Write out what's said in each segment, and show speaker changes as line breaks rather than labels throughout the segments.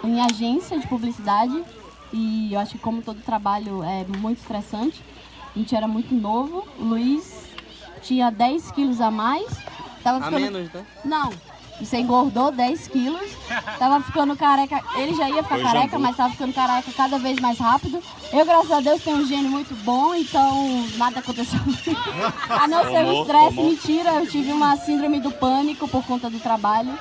em agência de publicidade e eu acho que como todo trabalho é muito estressante, a gente era muito novo, o Luiz tinha 10 quilos a mais. Tava ficando...
menos, né?
Não, você engordou 10 quilos, tava ficando careca, ele já ia ficar careca, mas tava ficando careca cada vez mais rápido. Eu, graças a Deus, tenho um gênio muito bom, então nada aconteceu. A não ser o estresse, mentira, eu tive uma síndrome do pânico por conta do trabalho.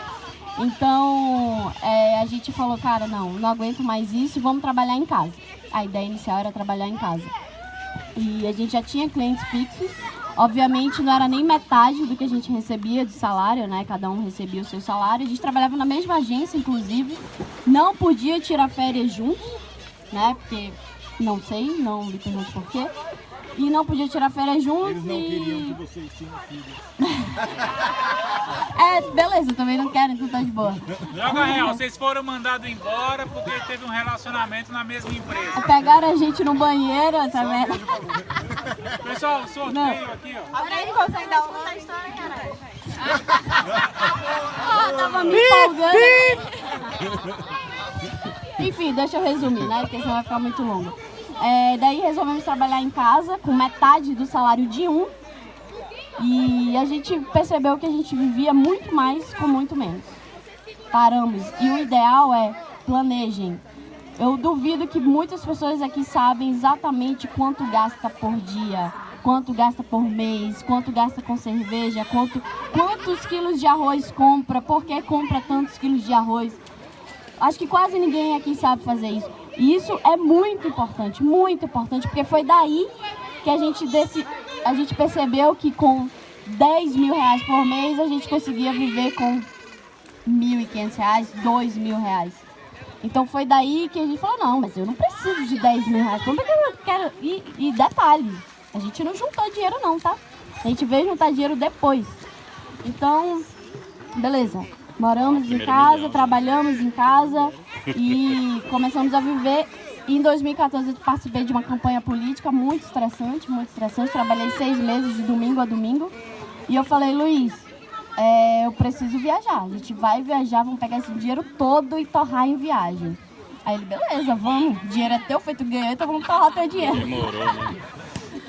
Então, a gente falou, cara, não aguento mais isso, vamos trabalhar em casa. A ideia inicial era trabalhar em casa. E a gente já tinha clientes fixos. Obviamente, não era nem metade do que a gente recebia de salário, né? Cada um recebia o seu salário. A gente trabalhava na mesma agência, inclusive. Não podia tirar férias juntos, né? Porque, não sei, não me pergunte por quê. E não podia tirar férias juntos.
Eles não queriam que vocês tinham filhos.
Beleza, também não quero, então tá de boa.
Joga real, vocês foram mandados embora porque teve um relacionamento na mesma empresa.
Pegaram a gente no banheiro, tá vendo?
Pessoal, sorteio aqui, ó.
Alguém consegue dar uma da história, caralho?
Tava me empolgando. Enfim, deixa eu resumir, né? Porque senão vai ficar muito longo. Daí resolvemos trabalhar em casa com metade do salário de um. E a gente percebeu que a gente vivia muito mais com muito menos. Paramos. E o ideal é planejem. Eu duvido que muitas pessoas aqui sabem exatamente quanto gasta por dia, quanto gasta por mês, quanto gasta com cerveja, quantos quilos de arroz compra, por que compra tantos quilos de arroz. Acho que quase ninguém aqui sabe fazer isso. E isso é muito importante, porque foi daí que a gente percebeu que com 10 mil reais por mês a gente conseguia viver com 1.500 reais, 2 mil reais. Então foi daí que a gente falou, não, mas eu não preciso de 10 mil reais, como é que eu quero? E detalhe, a gente não juntou dinheiro não, tá? A gente veio juntar dinheiro depois. Então, beleza. Moramos em casa, trabalhamos em casa e começamos a viver. Em 2014 eu participei de uma campanha política muito estressante. Trabalhei 6 meses de domingo a domingo. E eu falei, Luiz, eu preciso viajar. A gente vai viajar, vamos pegar esse dinheiro todo e torrar em viagem. Aí ele, beleza, vamos. O dinheiro é teu, feito ganhou, então vamos torrar teu dinheiro.
Demorou, né?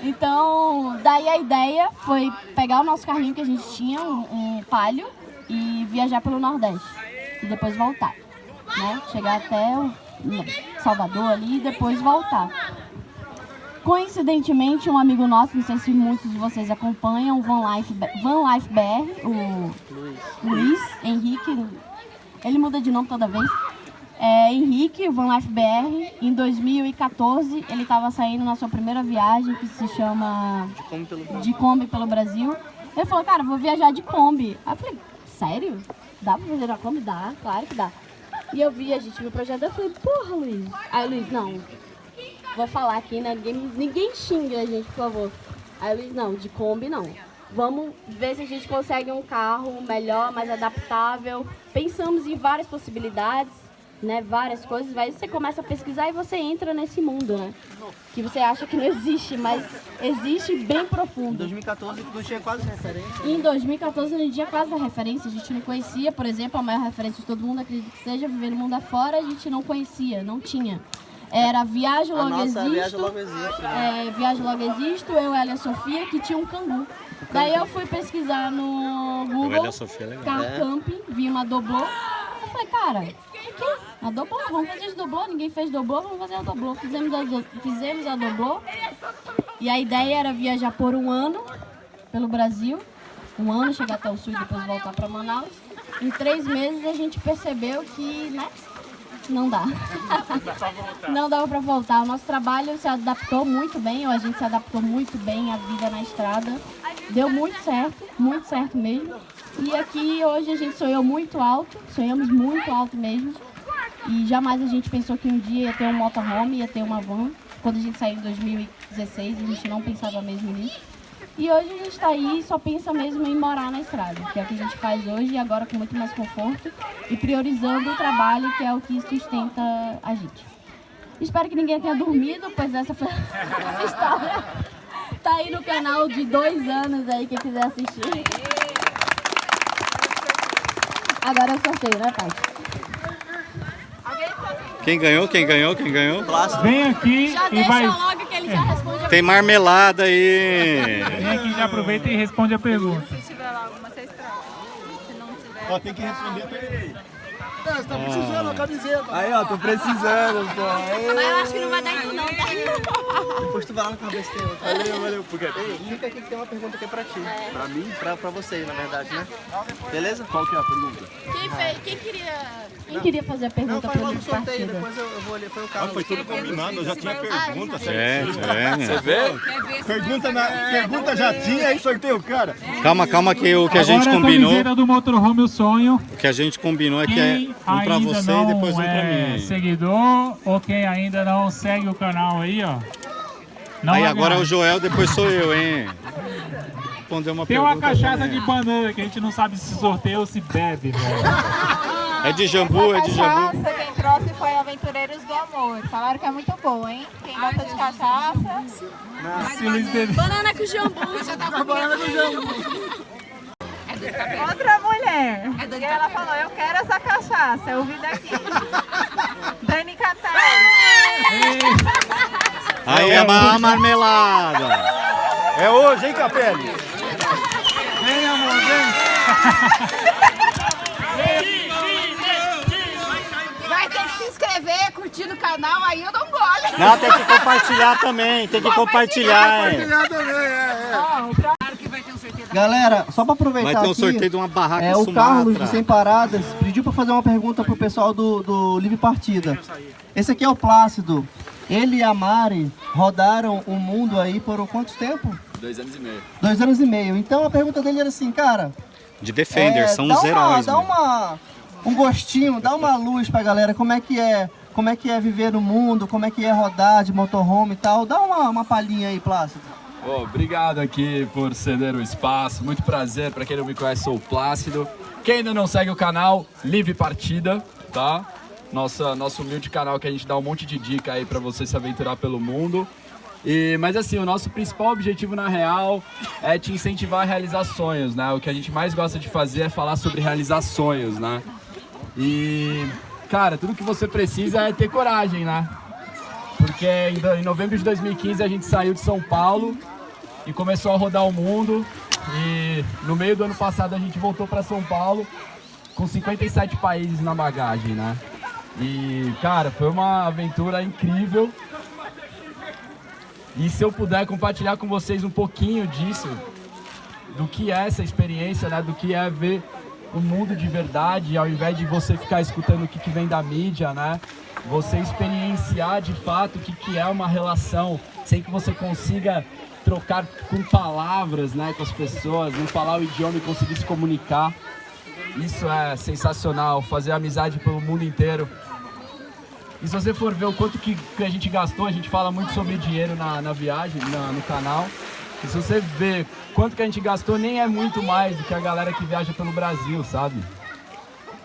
Então, daí a ideia foi pegar o nosso carrinho que a gente tinha, um Palio, e viajar pelo Nordeste. E depois voltar, né? Chegar até Salvador ali e depois voltar. Coincidentemente, um amigo nosso, não sei se muitos de vocês acompanham, o Van Life BR, o Luiz Henrique, ele muda de nome toda vez. Henrique, o Van Life BR, em 2014, ele estava saindo na sua primeira viagem, que se chama De Kombi pelo Brasil. Ele falou, cara, vou viajar de Kombi. Aí eu falei, sério? Dá pra fazer na Kombi? Dá, claro que dá. E a gente viu o projeto, eu falei, porra, Luiz. Aí, Luiz, não, vou falar aqui, né? Ninguém xinga a gente, por favor. Aí, Luiz, não, de Kombi não. Vamos ver se a gente consegue um carro melhor, mais adaptável. Pensamos em várias possibilidades, né? Várias coisas. Aí você começa a pesquisar e você entra nesse mundo, né? Que você acha que não existe, mas existe bem profundo.
Em 2014 não tinha quase referência.
Em 2014 não tinha quase a referência, a gente não conhecia, por exemplo, a maior referência de todo mundo, acredito que seja, viver no mundo afora, a gente não conhecia, não tinha. Era Viagem Logo Existo, Viagem Logo Existo, eu e a Sofia, que tinha um Kangoo. Daí eu fui pesquisar no Google, Car Camping, vi uma doblô, eu falei, cara, a doblô, vamos fazer de doblô, ninguém fez doblô, vamos fazer a doblô. Fizemos a doblô e a ideia era viajar por um ano pelo Brasil, um ano, chegar até o sul e depois voltar para Manaus. Em 3 meses a gente percebeu que, né, não dá. Não dava para voltar. O nosso trabalho se adaptou muito bem, ou a gente se adaptou muito bem à vida na estrada. Deu muito certo mesmo. E aqui hoje a gente sonhou muito alto, sonhamos muito alto mesmo. E jamais a gente pensou que um dia ia ter um motorhome, ia ter uma van. Quando a gente saiu em 2016, a gente não pensava mesmo nisso. E hoje a gente está aí e só pensa mesmo em morar na estrada, que é o que a gente faz hoje e agora com muito mais conforto e priorizando o trabalho, que é o que sustenta a gente. Espero que ninguém tenha dormido, pois essa foi a história. Tá aí no canal de 2 anos aí, quem quiser assistir. Agora eu sorteio, né, Paty?
Alguém
Quem ganhou?
Vem aqui
Já
e
deixa
vai.
logo que ele já responde a
Tem marmelada aí.
Vem aqui, já aproveita e responde a pergunta.
Se tiver lá alguma, vocês trocam. Se não tiver...
Ó, tem que responder também. Você tá precisando da camiseta.
Aí, ó, tô precisando, pô.
Mas eu acho que não vai dar isso não, tá?
Depois tu vai lá no carro besteira.
Valeu. Porque...
Ei, fica aqui que tem uma pergunta aqui pra ti. Pra mim? Pra você, na verdade, né? Beleza? Qual que é a pergunta?
Quem queria fazer a
Não,
pergunta
faz
para
logo
o
o sorteio,
partido?
depois eu vou ali. Foi o carro.
Foi tudo combinado, eu já tinha pergunta.
É.
Pergunta já tinha, aí sorteio o cara.
Calma que o que a gente
Agora
combinou,
camiseta do Motorhome O Sonho.
o que a gente combinou é que é
Quem
um pra
ainda
você e
não
depois um pra
é
mim.
seguidor ou quem ainda não segue o canal aí, ó. Não
Aí
vai
agora é
ganhar.
o Joel, depois sou eu, hein? Responder uma
Tem
pergunta.
uma cachaça
também.
de banana que a gente não sabe se sorteia ou se bebe, velho.
É de jambu, é de jambu.
Cachaça, quem trouxe foi Aventureiros do Amor. Falaram que é muito boa, hein? Quem gosta de cachaça...
Se eles beberem.
Banana com jambu. Já tá
Outra mulher. E ela falou, eu quero essa cachaça. Eu vi daqui. Dani Catelli.
Aí é a marmelada.
É hoje, hein, Capelli?
Vem, amor, vem.
Vai ter que se inscrever, curtir no canal, aí eu dou um gole.
Não, tem que compartilhar também, tem que compartilhar, hein?
Galera, só pra aproveitar
Vai ter um
aqui,
sorteio de uma barraca
o Carlos de
Sumatra.
Sem Paradas pediu pra fazer uma pergunta pro pessoal do Livre Partida. Esse aqui é o Plácido. Ele e a Mari rodaram o mundo aí por quanto tempo?
2 anos e meio.
2 anos e meio. Então a pergunta dele era assim, cara...
De Defender, são
dá
os heróis.
Dá
mano.
um gostinho, dá uma luz pra galera, como é que é viver no mundo, como é que é rodar de motorhome e tal. Dá uma palhinha aí, Plácido.
Oh, obrigado aqui por ceder o espaço. Muito prazer. Para quem não me conhece, sou o Plácido. Quem ainda não segue o canal, Livre Partida, tá? Nosso humilde canal que a gente dá um monte de dica aí para você se aventurar pelo mundo. Mas assim, o nosso principal objetivo na real é te incentivar a realizar sonhos, né? O que a gente mais gosta de fazer é falar sobre realizar sonhos, né? E, cara, tudo que você precisa é ter coragem, né? Porque em novembro de 2015 a gente saiu de São Paulo e começou a rodar o mundo. E no meio do ano passado a gente voltou para São Paulo com 57 países na bagagem, né? E, cara, foi uma aventura incrível. E se eu puder compartilhar com vocês um pouquinho disso, do que é essa experiência, né? Do que é ver o mundo de verdade, ao invés de você ficar escutando o que vem da mídia, né? Você experienciar de fato o que é uma relação, sem que você consiga trocar com palavras, né, com as pessoas, não falar o idioma e conseguir se comunicar. Isso é sensacional, fazer amizade pelo mundo inteiro. E se você for ver o quanto que a gente gastou, a gente fala muito sobre dinheiro na viagem, no canal. E se você ver quanto que a gente gastou, nem é muito mais do que a galera que viaja pelo Brasil, sabe?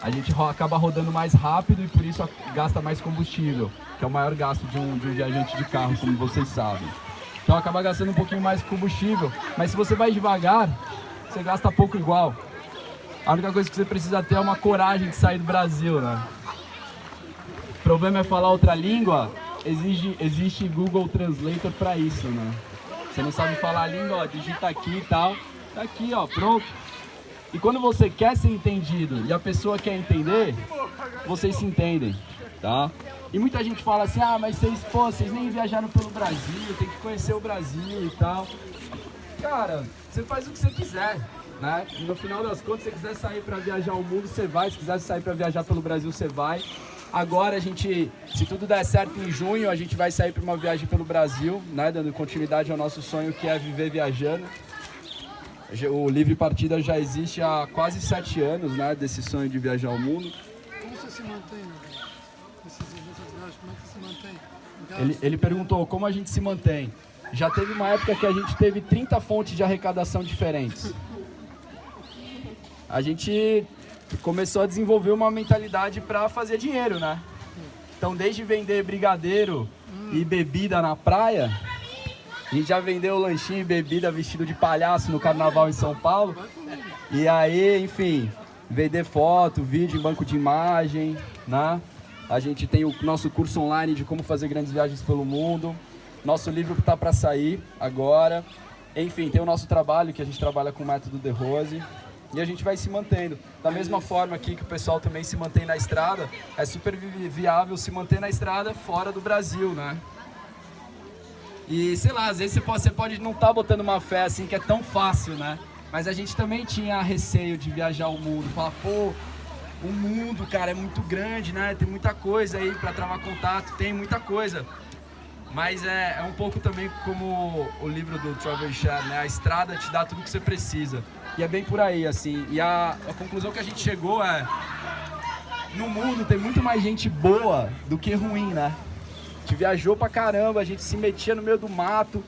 A gente acaba rodando mais rápido e por isso gasta mais combustível, que é o maior gasto de um viajante de carro, como vocês sabem. Então acaba gastando um pouquinho mais de combustível, mas se você vai devagar, você gasta pouco igual. A única coisa que você precisa ter é uma coragem de sair do Brasil, né? O problema é falar outra língua, existe Google Translator para isso, né? Você não sabe falar a língua, ó, digita aqui e tal, tá aqui, ó, pronto. E quando você quer ser entendido e a pessoa quer entender, vocês se entendem, tá? E muita gente fala assim, ah, mas vocês nem viajaram pelo Brasil, tem que conhecer o Brasil e tal. Cara, você faz o que você quiser, né? E no final das contas, se você quiser sair para viajar o mundo, você vai. Se quiser sair para viajar pelo Brasil, você vai. Agora a gente, se tudo der certo em junho, a gente vai sair para uma viagem pelo Brasil, né? Dando continuidade ao nosso sonho que é viver viajando. O Livre Partida já existe há quase 7 anos, né? Desse sonho de viajar ao mundo.
Como você se mantém nesses viagens? Como é que se mantém?
Ele perguntou como a gente se mantém. Já teve uma época que a gente teve 30 fontes de arrecadação diferentes. A gente começou a desenvolver uma mentalidade para fazer dinheiro, né? Então, desde vender brigadeiro e bebida na praia, a gente já vendeu lanchinho e bebida vestido de palhaço no carnaval em São Paulo. E aí, enfim, vender foto, vídeo em banco de imagem, né? A gente tem o nosso curso online de como fazer grandes viagens pelo mundo. Nosso livro que está para sair agora. Enfim, tem o nosso trabalho, que a gente trabalha com o método De Rose. E a gente vai se mantendo. Da mesma forma aqui que o pessoal também se mantém na estrada, é super viável se manter na estrada fora do Brasil, né? E sei lá, às vezes você pode não estar botando uma fé assim que é tão fácil, né? Mas a gente também tinha receio de viajar o mundo. Falar, pô, o mundo, cara, é muito grande, né? Tem muita coisa aí pra travar contato, tem muita coisa. Mas é um pouco também como o livro do Travel Chad, né? A estrada te dá tudo que você precisa. E é bem por aí, assim. E a conclusão que a gente chegou é... No mundo tem muito mais gente boa do que ruim, né? A gente viajou pra caramba, a gente se metia no meio do mato.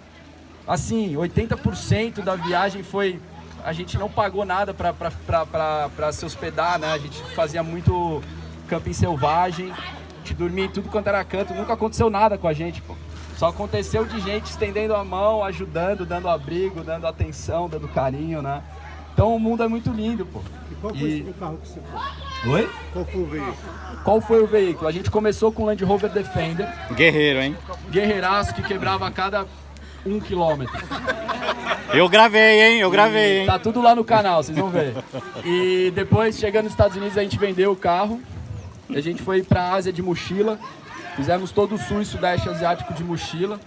Assim, 80% da viagem foi... A gente não pagou nada pra se hospedar, né? A gente fazia muito camping selvagem. A gente dormia em tudo quanto era canto. Nunca aconteceu nada com a gente, pô. Só aconteceu de gente estendendo a mão, ajudando, dando abrigo, dando atenção, dando carinho, né? Então o mundo é muito lindo, pô.
E qual foi o carro que você foi?
Oi?
Qual foi o veículo?
Qual foi o veículo? A gente começou com o Land Rover Defender.
Guerreiro, hein?
Guerreiraço que quebrava a cada 1 quilômetro.
Eu gravei, hein? Eu gravei, hein?
Tá tudo lá no canal, vocês vão ver. E depois, chegando nos Estados Unidos, a gente vendeu o carro. A gente foi pra Ásia de mochila. Fizemos todo o sul e sudeste asiático de mochila.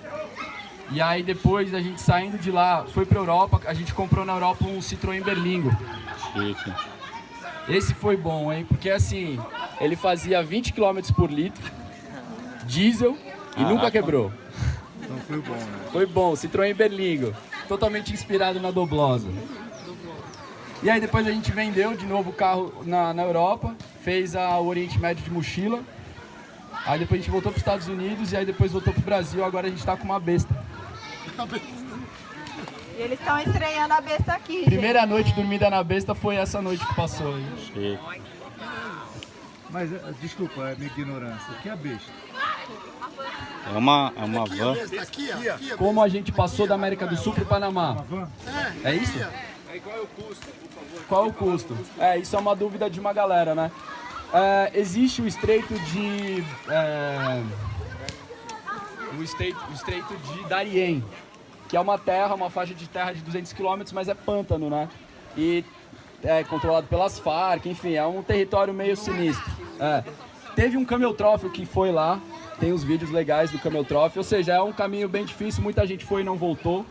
E aí depois a gente saindo de lá, foi pra Europa. A gente comprou na Europa um Citroën Berlingo.
Chique.
Esse foi bom, hein? Porque assim, ele fazia 20 km por litro, diesel e nunca quebrou.
Então foi bom, né?
Foi bom, Citroën Berlingo. Totalmente inspirado na Doblosa. E aí depois a gente vendeu de novo o carro na Europa, fez o Oriente Médio de mochila. Aí depois a gente voltou para os Estados Unidos e aí depois voltou para o Brasil. Agora a gente está com uma besta.
E eles estão estreando a besta aqui,
Primeira
gente.
noite dormida na besta foi essa noite que passou aí.
Chique.
Mas, desculpa, é minha ignorância. O que é besta?
É uma van.
Como a gente passou da América do Sul para o Panamá?
Uma van?
É isso? Qual é o custo, por favor? Qual é o custo? Isso é uma dúvida de uma galera, né? Existe o estreito de... o estreito de Darien, que é uma faixa de terra de 200 km, mas é pântano, né? E é controlado pelas Farc, enfim, é um território meio sinistro. Teve um Camel Trophy que foi lá, tem os vídeos legais do Camel Trophy, ou seja, é um caminho bem difícil, muita gente foi e não voltou.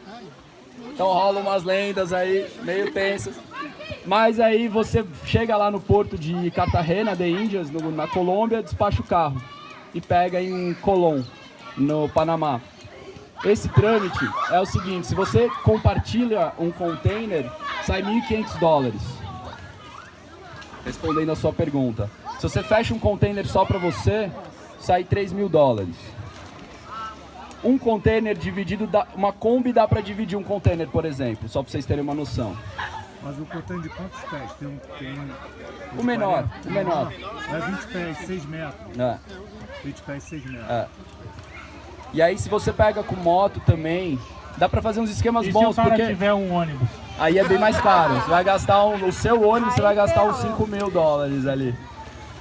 Então rolam umas lendas aí, meio tensas. Mas aí você chega lá no porto de Cartagena de Índias, na Colômbia, despacha o carro e pega em Colón, no Panamá. Esse trâmite é o seguinte, se você compartilha um container, sai $1.500. Respondendo a sua pergunta. Se você fecha um container só para você, sai $3.000. Um container dividido, uma Kombi dá para dividir um container, por exemplo, só para vocês terem uma noção.
Mas o container de quantos pés? Tem
O menor, o menor.
É 20 pés, 6 metros. 20 pés, 6 metros.
E aí se você pega com moto também, dá pra fazer uns esquemas bons,
se o cara
porque
tiver um ônibus?
aí é bem mais caro. Você vai gastar o seu ônibus, você vai gastar uns $5.000 ali.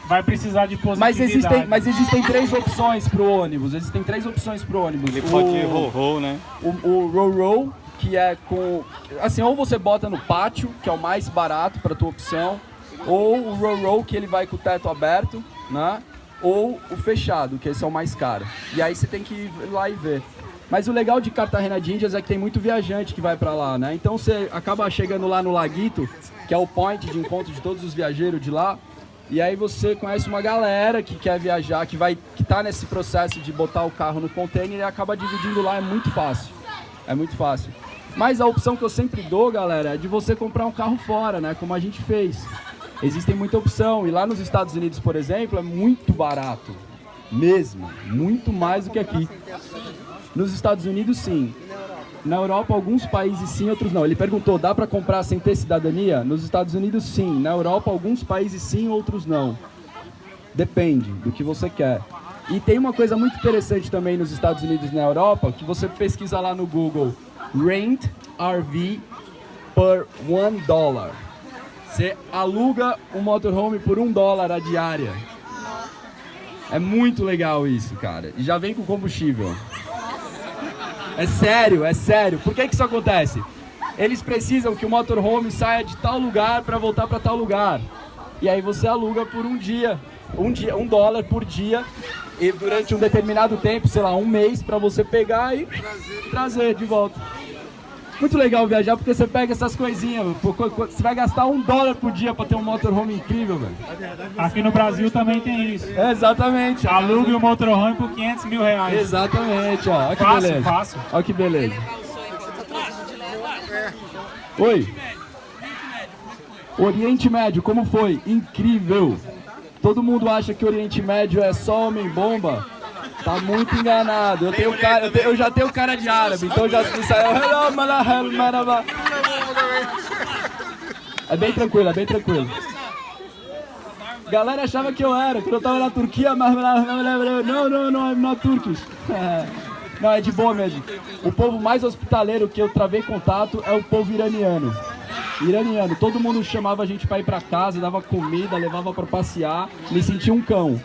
Vai precisar de positividade.
Mas existem 3 opções pro ônibus. Existem 3 opções pro ônibus.
Ele pode ir roll, né?
O roll, que é com... Assim, ou você bota no pátio, que é o mais barato pra tua opção, ou o roll, que ele vai com o teto aberto, né? Ou o fechado, que esse é o mais caro. E aí você tem que ir lá e ver. Mas o legal de Cartagena de Índias é que tem muito viajante que vai pra lá, né? Então você acaba chegando lá no Laguito, que é o point de encontro de todos os viajeros de lá, e aí você conhece uma galera que quer viajar, que tá nesse processo de botar o carro no container e acaba dividindo lá, é muito fácil. É muito fácil. Mas a opção que eu sempre dou, galera, é de você comprar um carro fora, né? Como a gente fez. Existem muita opção. E lá nos Estados Unidos, por exemplo, é muito barato. Mesmo. Muito mais do que aqui. Nos Estados Unidos, sim. Na Europa, alguns países sim, outros não. Ele perguntou, dá para comprar sem ter cidadania? Nos Estados Unidos, sim. Na Europa, alguns países sim, outros não. Depende do que você quer. E tem uma coisa muito interessante também nos Estados Unidos e na Europa, que você pesquisa lá no Google, Rent RV per $1. Você aluga um motorhome por $1 a diária. É muito legal isso, cara. E já vem com combustível. É sério, é sério. Por que que isso acontece? Eles precisam que o motorhome saia de tal lugar para voltar para tal lugar. E aí você aluga por um dia, $1 por dia, e durante um determinado tempo, sei lá, um mês, para você pegar e trazer de volta. Muito legal viajar porque você pega essas coisinhas. Você vai gastar $1 por dia para ter um motorhome incrível, velho.
Aqui no Brasil também tem isso.
Exatamente.
Alugue o motorhome por R$500 mil.
Exatamente, ó. Olha que
Fácil,
beleza.
fácil.
Olha que beleza. Oi. Oriente Médio, como foi? Incrível. Todo mundo acha que o Oriente Médio é só homem-bomba. Tá muito enganado. Eu já tenho cara de árabe, então já saiu. É bem tranquilo, é bem tranquilo. Galera achava que eu era, quando eu tava na Turquia, mas não, I'm not Turkish. Não, é de boa mesmo. O povo mais hospitaleiro que eu travei contato é o povo iraniano. Todo mundo chamava a gente pra ir pra casa, dava comida, levava pra passear, me sentia um cão.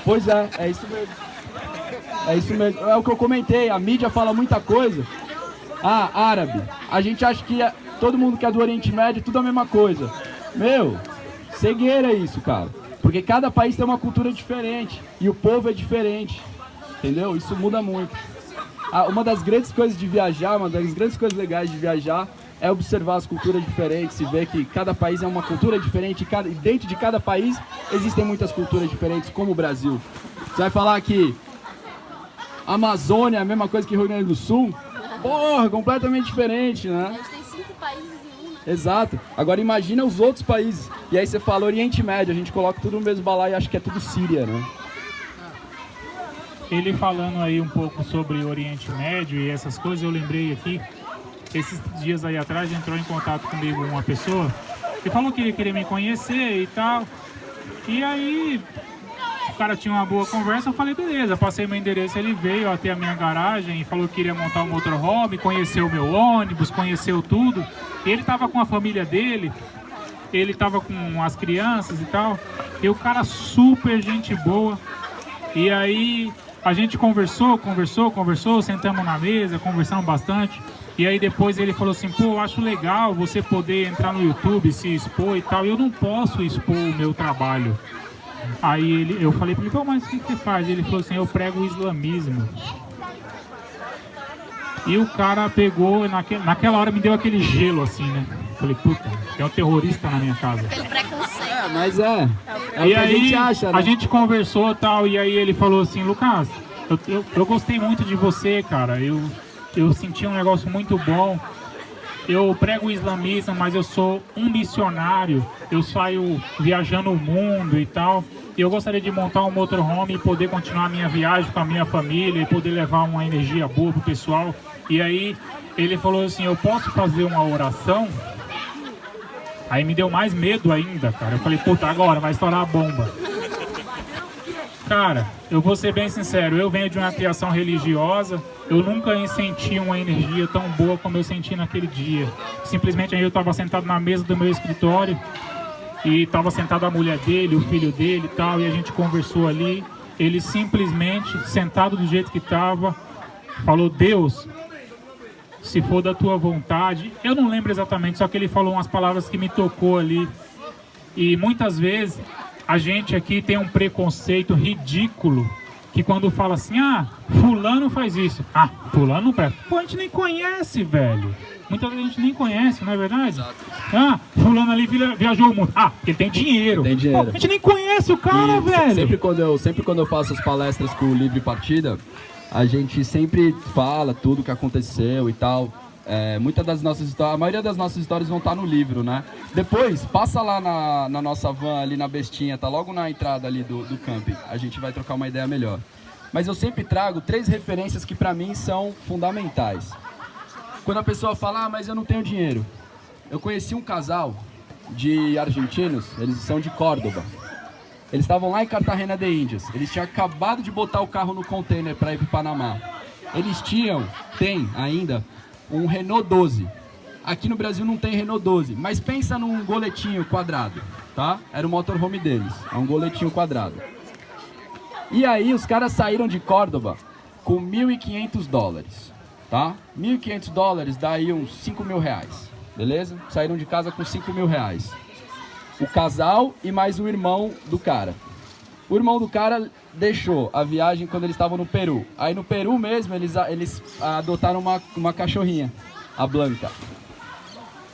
Pois é, é isso mesmo. É isso mesmo. É o que eu comentei, a mídia fala muita coisa. Ah, árabe. A gente acha que todo mundo que é do Oriente Médio, tudo a mesma coisa. Meu, cegueira isso, cara. Porque cada país tem uma cultura diferente. E o povo é diferente. Entendeu? Isso muda muito. Uma das grandes coisas de viajar, uma das grandes coisas legais de viajar é observar as culturas diferentes e ver que cada país é uma cultura diferente e dentro de cada país existem muitas culturas diferentes, como o Brasil. Você vai falar que a Amazônia é a mesma coisa que Rio Grande do Sul? Porra, completamente diferente, né?
A gente tem 5 países em um, né?
Exato. Agora imagina os outros países. E aí você fala Oriente Médio, a gente coloca tudo no mesmo balaio e acha que é tudo Síria, né?
Ele falando aí um pouco sobre o Oriente Médio e essas coisas, eu lembrei aqui, esses dias aí atrás entrou em contato comigo uma pessoa que falou que queria me conhecer e tal. E aí o cara tinha uma boa conversa, eu falei, beleza, passei meu endereço, ele veio até a minha garagem e falou que queria montar um motorhome, conheceu o meu ônibus, conheceu tudo. E ele tava com a família dele, ele tava com as crianças e tal. E o cara super gente boa. E aí a gente conversou, sentamos na mesa, conversamos bastante. E aí depois ele falou assim, pô, eu acho legal você poder entrar no YouTube, se expor e tal. Eu não posso expor o meu trabalho. Aí eu falei pra ele, pô, mas o que você faz? Ele falou assim, eu prego o islamismo. E o cara pegou, naquela hora me deu aquele gelo assim, né? Falei, puta, tem um terrorista na minha casa.
Aquele preconceito.
É, mas é
E
o que
aí
a gente acha, né?
a gente conversou e tal, e aí ele falou assim, Lucas, eu gostei muito de você, cara. Eu senti um negócio muito bom. Eu prego o islamismo, mas eu sou um missionário. Eu saio viajando o mundo e tal. E eu gostaria de montar um motorhome e poder continuar a minha viagem com a minha família e poder levar uma energia boa pro pessoal. E aí ele falou assim, eu posso fazer uma oração? Aí me deu mais medo ainda, cara. Eu falei, puta, agora vai estourar a bomba. Cara, eu vou ser bem sincero, eu venho de uma criação religiosa, eu nunca senti uma energia tão boa como eu senti naquele dia. Simplesmente aí eu estava sentado na mesa do meu escritório e estava sentado a mulher dele, o filho dele e tal, e a gente conversou ali. Ele simplesmente, sentado do jeito que estava, falou, Deus, se for da tua vontade. Eu não lembro exatamente, só que ele falou umas palavras que me tocou ali. E muitas vezes a gente aqui tem um preconceito ridículo, que quando fala assim, ah, fulano faz isso. Ah, fulano não presta. Pô, a gente nem conhece, velho. Muitas vezes a gente nem conhece, não é verdade? Exato. Ah, fulano ali viajou o mundo. Ah, porque ele tem dinheiro.
Tem dinheiro.
Pô, a gente nem conhece o cara, velho.
Sempre quando eu faço as palestras com o Livre Partida, a gente sempre fala tudo que aconteceu e tal. Muitas das nossas histórias, a maioria das nossas histórias vão estar no livro, né? Depois, passa lá na nossa van, ali na Bestinha, tá logo na entrada ali do camping. A gente vai trocar uma ideia melhor. Mas eu sempre trago 3 referências que pra mim são fundamentais. Quando a pessoa fala, ah, mas eu não tenho dinheiro. Eu conheci um casal de argentinos, eles são de Córdoba. Eles estavam lá em Cartagena de Índias. Eles tinham acabado de botar o carro no container para ir para o Panamá. Eles tem ainda, um Renault 12. Aqui no Brasil não tem Renault 12, mas pensa num goletinho quadrado. tá? Era o motorhome deles, é um goletinho quadrado. E aí os caras saíram de Córdoba com $1.500, tá? $1.500 dá aí uns R$5.000, beleza? Saíram de casa com R$5.000. O casal e mais o irmão do cara. O irmão do cara deixou a viagem quando eles estavam no Peru. Aí no Peru mesmo eles adotaram uma cachorrinha, a Blanca.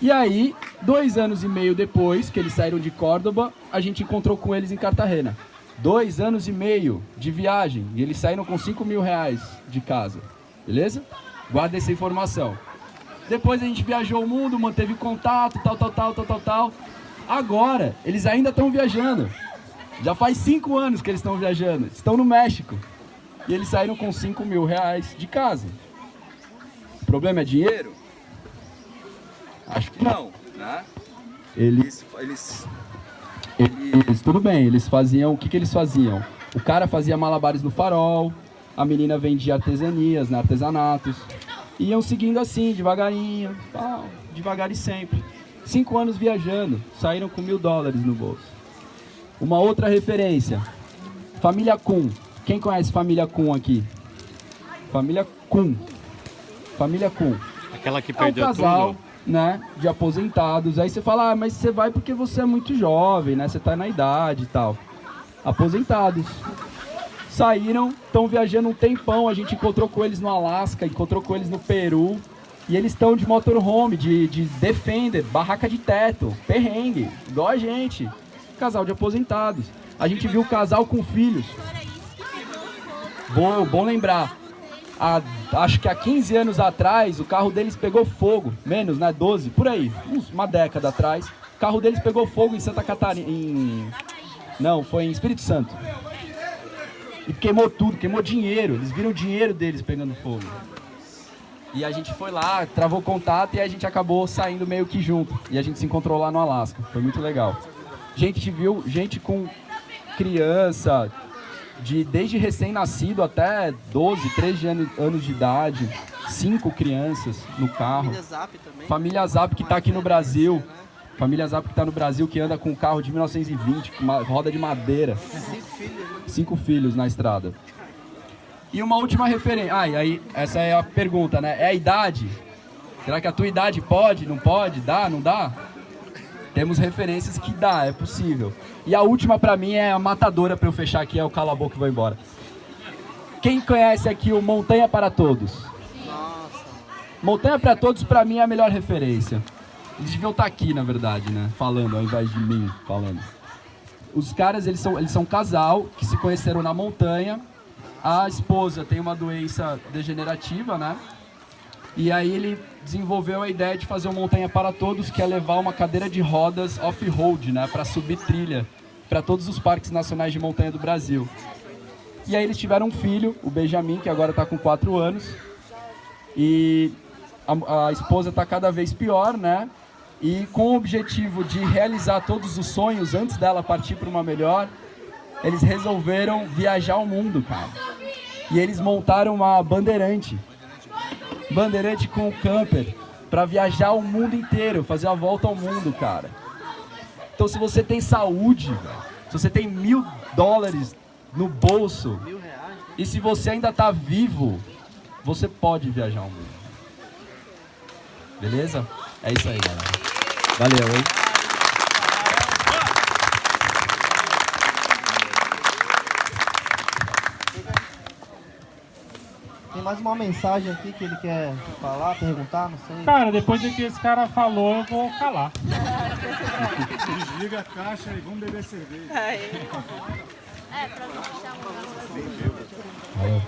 E aí, 2 anos e meio depois que eles saíram de Córdoba, a gente encontrou com eles em Cartagena. 2 anos e meio de viagem e eles saíram com R$5.000 de casa, beleza? Guarda essa informação. Depois a gente viajou o mundo, manteve contato, tal. Agora, eles ainda estão viajando. Já faz 5 anos que eles estão viajando. Estão no México. E eles saíram com R$5.000 de casa. O problema é dinheiro? Acho que não, né? Eles tudo bem, eles faziam... O que eles faziam? O cara fazia malabares no farol, a menina vendia artesanias, né, artesanatos. Iam seguindo assim, devagarinho, devagar e sempre. 5 anos viajando, saíram com $1.000 no bolso. Uma outra referência, família Kuhn. Quem conhece família Kuhn aqui? Família Kuhn. Família Kuhn.
Aquela que
É um
perdeu
casal,
tudo?
né, de aposentados. Aí você fala, mas você vai porque você é muito jovem, né? Você tá na idade e tal. Aposentados. Saíram, estão viajando um tempão. A gente encontrou com eles no Alasca, encontrou com eles no Peru. E eles estão de motorhome, de Defender, barraca de teto, perrengue, igual a gente. Casal de aposentados. A gente viu o casal com filhos. Bom lembrar. Acho que há 15 anos atrás, o carro deles pegou fogo. Menos, né? 12, por aí. Uma década atrás. O carro deles pegou fogo em Santa Catarina. Não, foi em Espírito Santo. E queimou tudo, queimou dinheiro. Eles viram o dinheiro deles pegando fogo. E a gente foi lá, travou contato e a gente acabou saindo meio que junto. E a gente se encontrou lá no Alasca. Foi muito legal. A gente viu gente com criança, desde recém-nascido até 12, 13 anos de idade. 5 crianças no carro.
Família Zap também.
Família Zap que está aqui no Brasil. Família Zap que está no Brasil, que anda com um carro de 1920, com uma roda de madeira. 5 filhos na estrada. E uma última referência. Aí, essa é a pergunta, né? É a idade? Será que a tua idade pode, não pode? Dá, não dá? Temos referências que dá, é possível. E a última pra mim é a matadora pra eu fechar aqui, é o cala a boca e vou embora. Quem conhece aqui o Montanha para Todos?
Nossa.
Montanha para Todos pra mim é a melhor referência. Eles deviam estar aqui, na verdade, né? Falando, ao invés de mim falando. Os caras, eles são um casal que se conheceram na montanha. A esposa tem uma doença degenerativa, né? E aí ele desenvolveu a ideia de fazer um Montanha para Todos, que é levar uma cadeira de rodas off-road, né? Para subir trilha, para todos os parques nacionais de montanha do Brasil. E aí eles tiveram um filho, o Benjamin, que agora está com 4 anos. E a esposa está cada vez pior, né? E com o objetivo de realizar todos os sonhos antes dela partir para uma melhor, eles resolveram viajar o mundo, cara. E eles montaram uma bandeirante com o camper, para viajar o mundo inteiro, fazer a volta ao mundo, cara. Então se você tem saúde, se você tem $1.000 no bolso, e se você ainda tá vivo, você pode viajar o mundo. Beleza? É isso aí, galera. Valeu, hein?
Tem mais uma mensagem aqui que ele quer falar, perguntar, não sei.
Cara, depois do que esse cara falou, eu vou calar.
Desliga a caixa e vamos beber cerveja.
É, pra não deixar
Valeu.